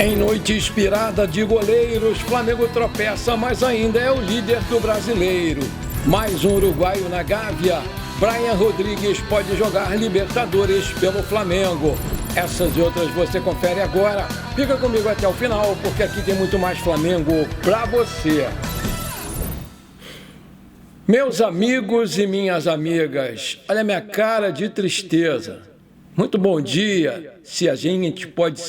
Em noite inspirada de goleiros, Flamengo tropeça, mas ainda é o líder do Brasileiro. Mais um uruguaio na Gávea. Brian Rodrigues pode jogar Libertadores pelo Flamengo. Essas e outras você confere agora. Fica comigo até o final, porque aqui tem muito mais Flamengo pra você. Meus amigos e minhas amigas, olha a minha cara de tristeza. Muito bom dia, se a gente pode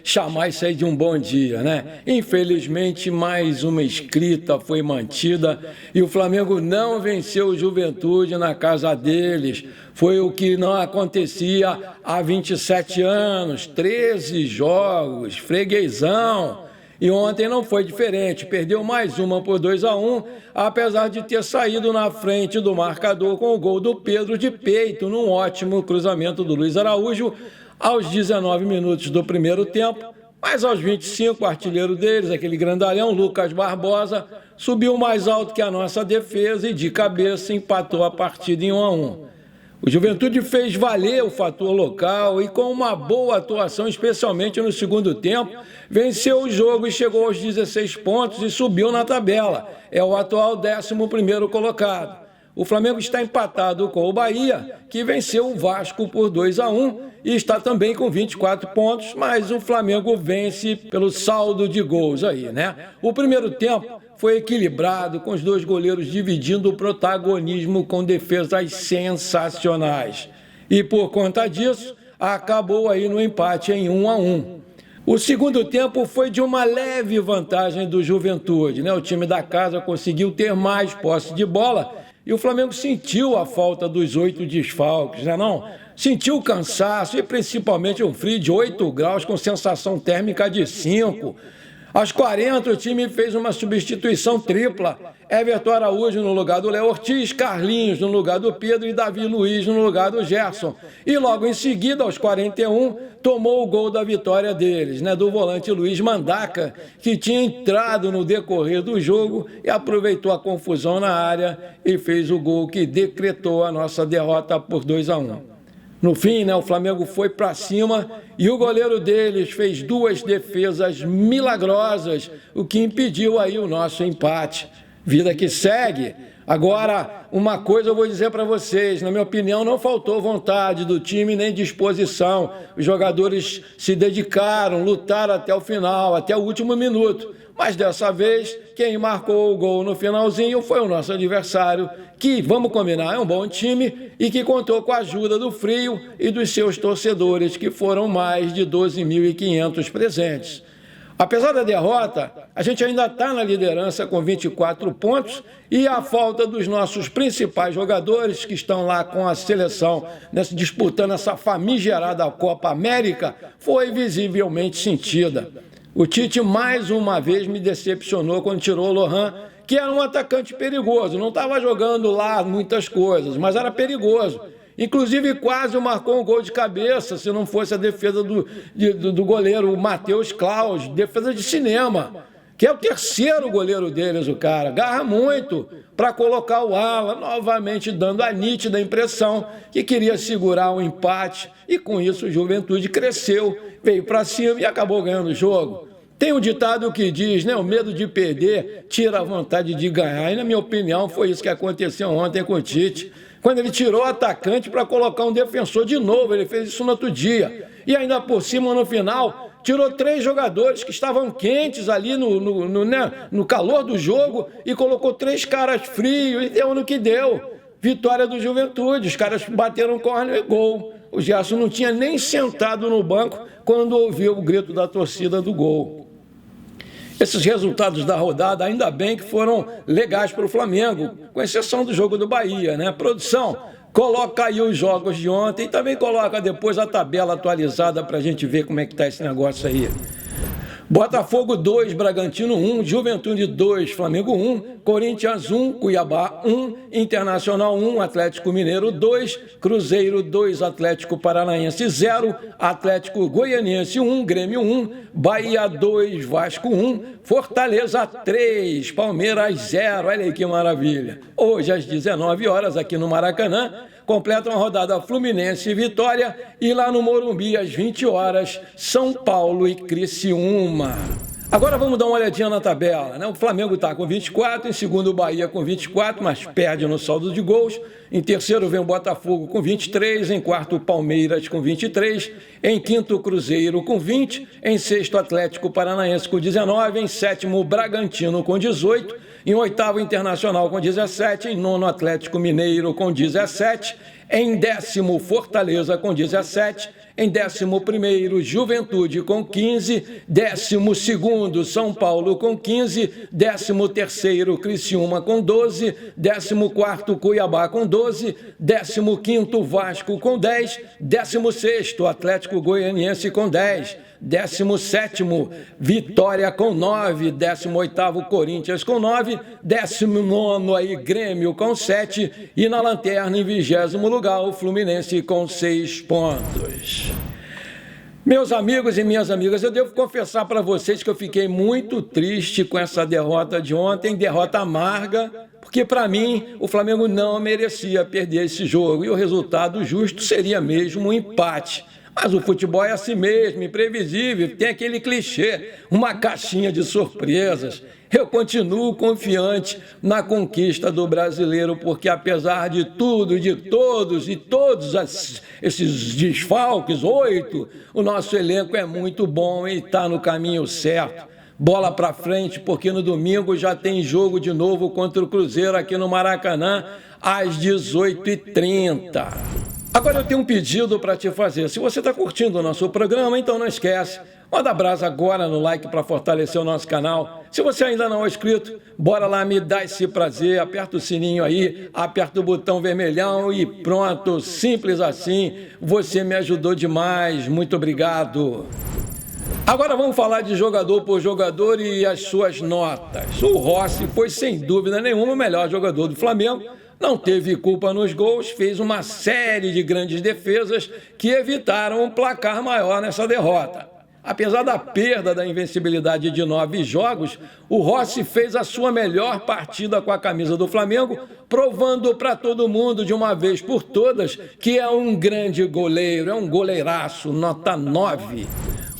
chamar isso aí de um bom dia, né? Infelizmente, mais uma escrita foi mantida e o Flamengo não venceu o Juventude na casa deles. Foi o que não acontecia há 27 anos, 13 jogos, freguesão. E ontem não foi diferente, perdeu mais uma por 2-1, apesar de ter saído na frente do marcador com o gol do Pedro de peito, num ótimo cruzamento do Luiz Araújo, aos 19 minutos do primeiro tempo, mas aos 25, o artilheiro deles, aquele grandalhão, Lucas Barbosa, subiu mais alto que a nossa defesa e de cabeça empatou a partida em 1-1. O Juventude fez valer o fator local e com uma boa atuação, especialmente no segundo tempo, venceu o jogo e chegou aos 16 pontos e subiu na tabela. É o atual 11º colocado. O Flamengo está empatado com o Bahia, que venceu o Vasco por 2-1 e está também com 24 pontos, mas o Flamengo vence pelo saldo de gols aí, né? O primeiro tempo foi equilibrado, com os dois goleiros dividindo o protagonismo com defesas sensacionais. E por conta disso, acabou aí no empate em 1-1. O segundo tempo foi de uma leve vantagem do Juventude, né? O time da casa conseguiu ter mais posse de bola e o Flamengo sentiu a falta dos 8 desfalques, né não? Sentiu o cansaço e principalmente um frio de 8 graus com sensação térmica de 5. Aos 40, o time fez uma substituição tripla. Everton Araújo no lugar do Léo Ortiz, Carlinhos no lugar do Pedro e Davi Luiz no lugar do Gerson. E logo em seguida, aos 41, tomou o gol da vitória deles, né, do volante Luiz Mandaca, que tinha entrado no decorrer do jogo e aproveitou a confusão na área e fez o gol que decretou a nossa derrota por 2-1. No fim, né, o Flamengo foi para cima e o goleiro deles fez 2 defesas milagrosas, o que impediu aí o nosso empate. Vida que segue. Agora, uma coisa eu vou dizer para vocês, na minha opinião, não faltou vontade do time nem disposição. Os jogadores se dedicaram, lutaram até o final, até o último minuto. Mas dessa vez, quem marcou o gol no finalzinho foi o nosso adversário, que, vamos combinar, é um bom time e que contou com a ajuda do Frio e dos seus torcedores, que foram mais de 12.500 presentes. Apesar da derrota, a gente ainda está na liderança com 24 pontos e a falta dos nossos principais jogadores que estão lá com a seleção disputando essa famigerada Copa América foi visivelmente sentida. O Tite mais uma vez me decepcionou quando tirou o Lohan, que era um atacante perigoso, não estava jogando lá muitas coisas, mas era perigoso. Inclusive quase marcou um gol de cabeça, se não fosse a defesa do goleiro Matheus Klaus, defesa de cinema, que é o terceiro goleiro deles, o cara. Agarra muito para colocar o ala, novamente dando a nítida impressão que queria segurar o empate e com isso o Juventude cresceu, veio para cima e acabou ganhando o jogo. Tem um ditado que diz, né, o medo de perder tira a vontade de ganhar, e na minha opinião foi isso que aconteceu ontem com o Tite, quando ele tirou o atacante para colocar um defensor de novo, ele fez isso no outro dia. E ainda por cima, no final, tirou 3 jogadores que estavam quentes ali no calor do jogo e colocou 3 caras frios e deu no que deu. Vitória do Juventude, os caras bateram córner e gol. O Gerson não tinha nem sentado no banco quando ouviu o grito da torcida do gol. Esses resultados da rodada, ainda bem que foram legais para o Flamengo, com exceção do jogo do Bahia, né? Produção, coloca aí os jogos de ontem e também coloca depois a tabela atualizada para a gente ver como é que está esse negócio aí. Botafogo 2, Bragantino 1, Juventude 2, Flamengo 1, Corinthians 1, Cuiabá 1, Internacional 1, Atlético Mineiro 2, Cruzeiro 2, Atlético Paranaense 0, Atlético Goianiense 1, Grêmio 1, Bahia 2, Vasco 1, Fortaleza 3, Palmeiras 0, olha aí que maravilha. Hoje às 19 horas aqui no Maracanã, completa uma rodada Fluminense e Vitória, e lá no Morumbi, às 20 horas, São Paulo e Criciúma. Agora vamos dar uma olhadinha na tabela, né? O Flamengo está com 24, em segundo o Bahia com 24, mas perde no saldo de gols. Em terceiro vem o Botafogo com 23, em quarto o Palmeiras com 23, em quinto o Cruzeiro com 20, em sexto o Atlético Paranaense com 19, em sétimo o Bragantino com 18, em oitavo o Internacional com 17, em nono o Atlético Mineiro com 17, em décimo Fortaleza com 17, em 11º, Juventude com 15, 12º, São Paulo com 15, 13º, Criciúma com 12, 14º, Cuiabá com 12, 15º, Vasco com 10, 16º, Atlético Goianiense com 10, 17º, Vitória com 9, 18º, Corinthians com 9, 19º aí, Grêmio com 7 e na lanterna, em 20º lugar, o Fluminense com 6 pontos. Meus amigos e minhas amigas, eu devo confessar para vocês que eu fiquei muito triste com essa derrota de ontem, derrota amarga, porque para mim o Flamengo não merecia perder esse jogo e o resultado justo seria mesmo um empate. Mas o futebol é assim mesmo, imprevisível, tem aquele clichê, uma caixinha de surpresas. Eu continuo confiante na conquista do brasileiro, porque apesar de tudo, de todos e todos esses desfalques, 8, o nosso elenco é muito bom e está no caminho certo. Bola para frente, porque no domingo já tem jogo de novo contra o Cruzeiro aqui no Maracanã, às 18h30. Agora eu tenho um pedido para te fazer. Se você está curtindo o nosso programa, então não esquece. Manda brasa agora no like para fortalecer o nosso canal. Se você ainda não é inscrito, bora lá, me dá esse prazer. Aperta o sininho aí, aperta o botão vermelhão e pronto. Simples assim. Você me ajudou demais. Muito obrigado. Agora vamos falar de jogador por jogador e as suas notas. O Rossi foi sem dúvida nenhuma o melhor jogador do Flamengo. Não teve culpa nos gols, fez uma série de grandes defesas que evitaram um placar maior nessa derrota. Apesar da perda da invencibilidade de 9 jogos, o Rossi fez a sua melhor partida com a camisa do Flamengo, provando para todo mundo de uma vez por todas que é um grande goleiro, é um goleiraço, nota 9.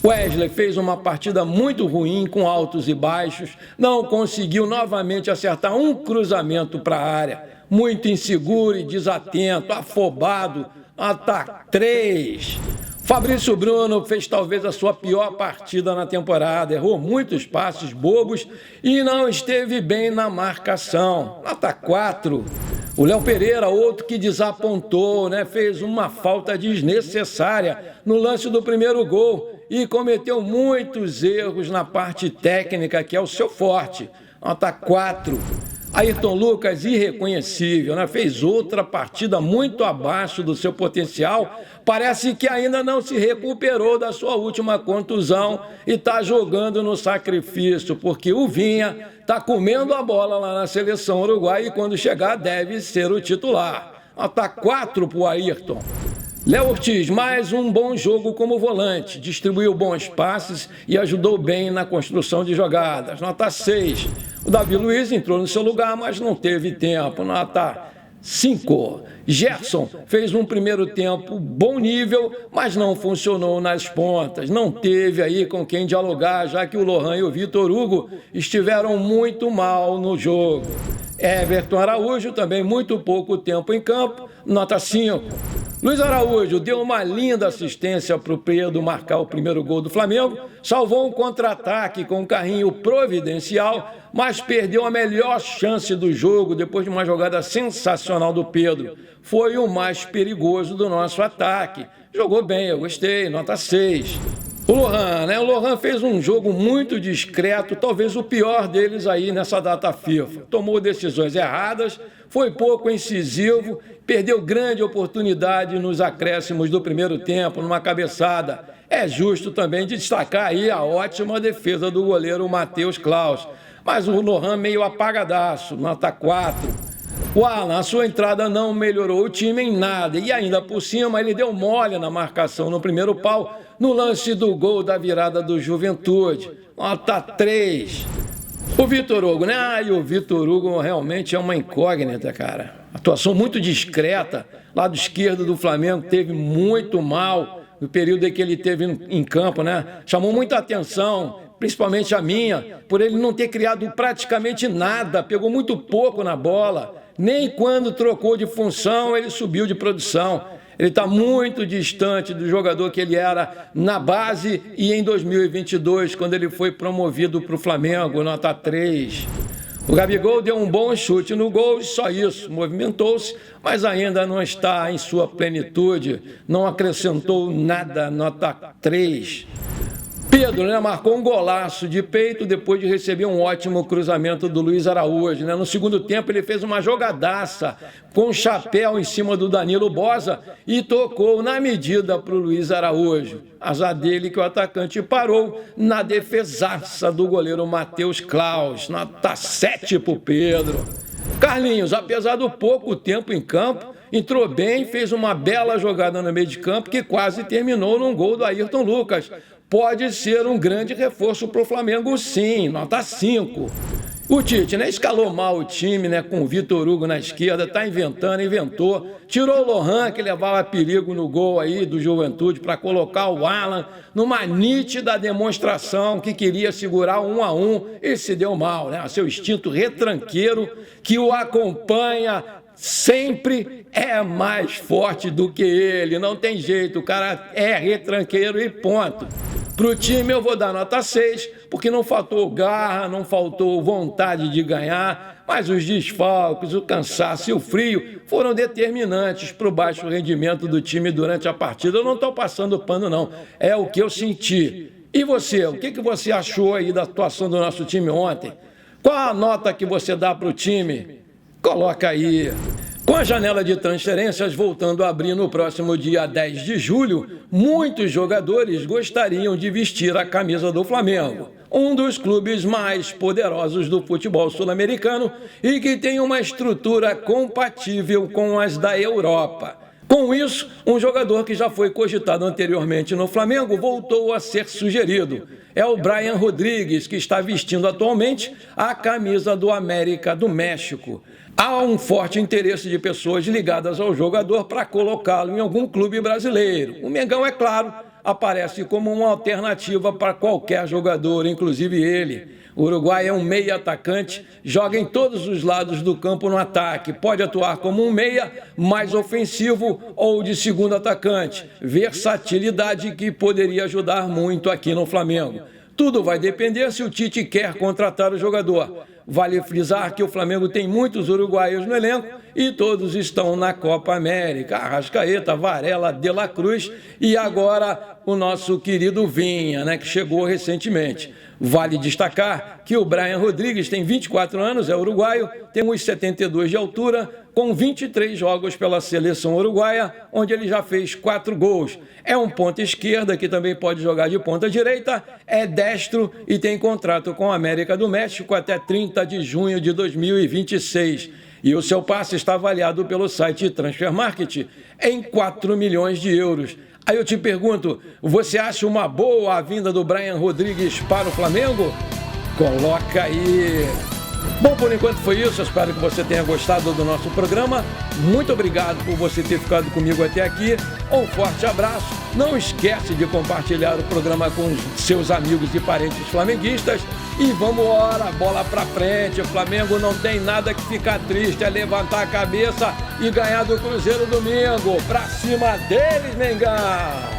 Wesley fez uma partida muito ruim, com altos e baixos, não conseguiu novamente acertar um cruzamento para a área. Muito inseguro e desatento, afobado, nota 3. Fabrício Bruno fez talvez a sua pior partida na temporada, errou muitos passes bobos e não esteve bem na marcação, nota 4. O Léo Pereira, outro que desapontou, fez uma falta desnecessária no lance do primeiro gol e cometeu muitos erros na parte técnica, que é o seu forte, nota 4. Ayrton Lucas, irreconhecível, fez outra partida muito abaixo do seu potencial, parece que ainda não se recuperou da sua última contusão e está jogando no sacrifício, porque o Vinha está comendo a bola lá na seleção uruguaia e quando chegar deve ser o titular. Nota 4 para o Ayrton. Léo Ortiz, mais um bom jogo como volante, distribuiu bons passes e ajudou bem na construção de jogadas, nota 6. O Davi Luiz entrou no seu lugar, mas não teve tempo, nota 5. Gerson fez um primeiro tempo bom nível, mas não funcionou nas pontas, não teve aí com quem dialogar, já que o Lohan e o Vitor Hugo estiveram muito mal no jogo. Everton Araújo também muito pouco tempo em campo, nota 5. Luiz Araújo deu uma linda assistência para o Pedro marcar o primeiro gol do Flamengo, salvou um contra-ataque com um carrinho providencial, mas perdeu a melhor chance do jogo depois de uma jogada sensacional do Pedro. Foi o mais perigoso do nosso ataque. Jogou bem, eu gostei, nota 6. O Lohan, o Lohan fez um jogo muito discreto, talvez o pior deles aí nessa data FIFA. Tomou decisões erradas, foi pouco incisivo, perdeu grande oportunidade nos acréscimos do primeiro tempo, numa cabeçada. É justo também destacar aí a ótima defesa do goleiro Matheus Klaus. Mas o Lohan meio apagadaço, nota 4. O Alan, a sua entrada não melhorou o time em nada e ainda por cima ele deu mole na marcação no primeiro pau no lance do gol da virada do Juventude, nota 3. O Vitor Hugo, né? E o Vitor Hugo realmente é uma incógnita, cara. Atuação muito discreta. Lado esquerdo do Flamengo teve muito mal no período em que ele teve em campo, né? Chamou muita atenção, principalmente a minha, por ele não ter criado praticamente nada, pegou muito pouco na bola. Nem quando trocou de função ele subiu de produção. Ele está muito distante do jogador que ele era na base e em 2022, quando ele foi promovido para o Flamengo, nota 3. O Gabigol deu um bom chute no gol, só isso, movimentou-se, mas ainda não está em sua plenitude, não acrescentou nada, nota 3. Pedro, né, marcou um golaço de peito depois de receber um ótimo cruzamento do Luiz Araújo, né? No segundo tempo ele fez uma jogadaça com um chapéu em cima do Danilo Boza e tocou na medida para o Luiz Araújo. Azar dele que o atacante parou na defesaça do goleiro Matheus Klaus, nota 7 para o Pedro. Carlinhos, apesar do pouco tempo em campo, entrou bem, fez uma bela jogada no meio de campo que quase terminou num gol do Ayrton Lucas. Pode ser um grande reforço para o Flamengo, sim, nota 5. O Tite, né, escalou mal o time, né, com o Vitor Hugo na esquerda, está inventou, tirou o Lohan, que levava perigo no gol aí do Juventude, para colocar o Alan numa nítida demonstração que queria segurar 1-1 e se deu mal, né, seu instinto retranqueiro que o acompanha sempre é mais forte do que ele, não tem jeito, o cara é retranqueiro e ponto. Para o time eu vou dar nota 6, porque não faltou garra, não faltou vontade de ganhar, mas os desfalques, o cansaço e o frio foram determinantes para o baixo rendimento do time durante a partida. Eu não estou passando pano, não, é o que eu senti. E você, o que você achou aí da atuação do nosso time ontem? Qual a nota que você dá para o time? Coloca aí. Com a janela de transferências voltando a abrir no próximo dia 10 de julho, muitos jogadores gostariam de vestir a camisa do Flamengo, um dos clubes mais poderosos do futebol sul-americano e que tem uma estrutura compatível com as da Europa. Com isso, um jogador que já foi cogitado anteriormente no Flamengo voltou a ser sugerido. É o Brian Rodrigues, que está vestindo atualmente a camisa do América do México. Há um forte interesse de pessoas ligadas ao jogador para colocá-lo em algum clube brasileiro. O Mengão, é claro, aparece como uma alternativa para qualquer jogador, inclusive ele. O Uruguai é um meia atacante, joga em todos os lados do campo no ataque, pode atuar como um meia mais ofensivo ou de segundo atacante. Versatilidade que poderia ajudar muito aqui no Flamengo. Tudo vai depender se o Tite quer contratar o jogador. Vale frisar que o Flamengo tem muitos uruguaios no elenco e todos estão na Copa América. Arrascaeta, Varela, De La Cruz e agora o nosso querido Vinha, né, que chegou recentemente. Vale destacar que o Brian Rodrigues tem 24 anos, é uruguaio, tem 1,72 de altura, com 23 jogos pela seleção uruguaia, onde ele já fez 4 gols. É um ponta esquerda que também pode jogar de ponta direita, é destro e tem contrato com a América do México até 30 de junho de 2026. E o seu passe está avaliado pelo site Transfer Market em 4 milhões de euros. Aí eu te pergunto, você acha uma boa a vinda do Brian Rodrigues para o Flamengo? Coloca aí. Bom, por enquanto foi isso. Eu espero que você tenha gostado do nosso programa. Muito obrigado por você ter ficado comigo até aqui. Um forte abraço. Não esquece de compartilhar o programa com seus amigos e parentes flamenguistas. E vamos embora, bola pra frente. O Flamengo não tem nada que ficar triste, é levantar a cabeça e ganhar do Cruzeiro domingo. Pra cima deles, Mengão!